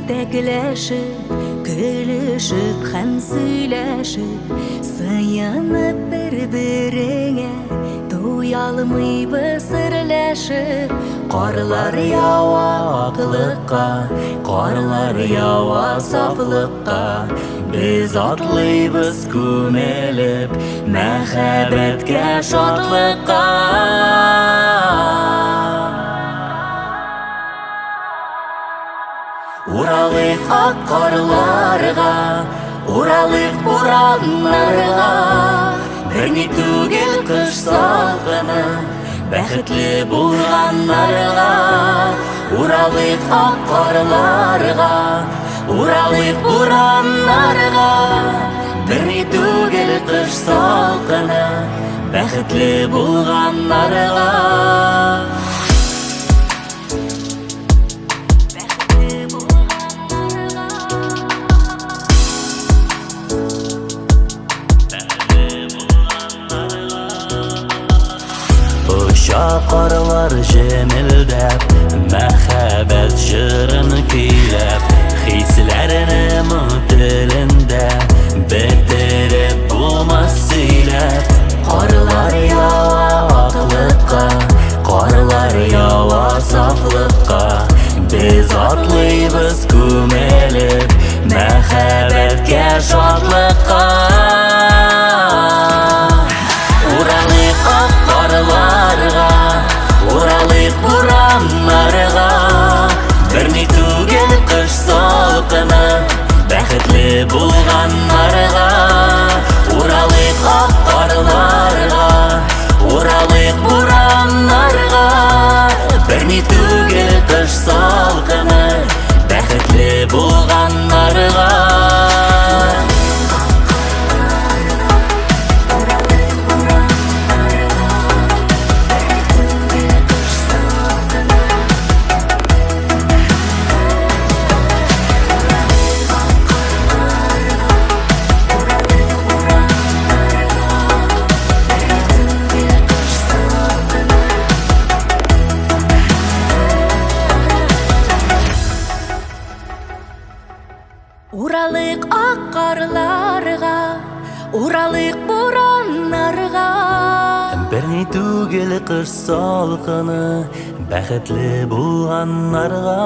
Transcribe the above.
җитәкләшеп, көлешеп һәм сөйләшеп, сыенып бер-береңә, туя алмыйбыз серләшеп. Карлар ява аклыкка, карлар ява сафлыкка, без атлыйбыз күмелеп, мәхәббәткә, шатлыкка. Уралык ак карларга, уралык бураннарга, берни түгел кыш салкыны, бәхетле булганнарга. Уралык ак карларга, уралык бураннарга, берни түгел кыш салкыны, бәхетле булганнарга. Карлар җемелдәп, мәхәббәт җырын көйләп, хисләрне мөтелендә бетереп булмас сөйләп. Карлар ява аклыкка, карлар ява сафлыкка, без атлыйбыз күмелеп, мәхәббәткә, шатлыкка. Уралык ак карларга, уралык бураннарга, берни түгел кыш салкыны, бәхетле булганнарга. Уралык ак карларга, уралык бураннарга, берни түгел кыш салкыны, бәхетле булганнарга. Уралык ак карларга, уралык бураннарга, берни түгел кыш салкыны, бәхетле булганнарга.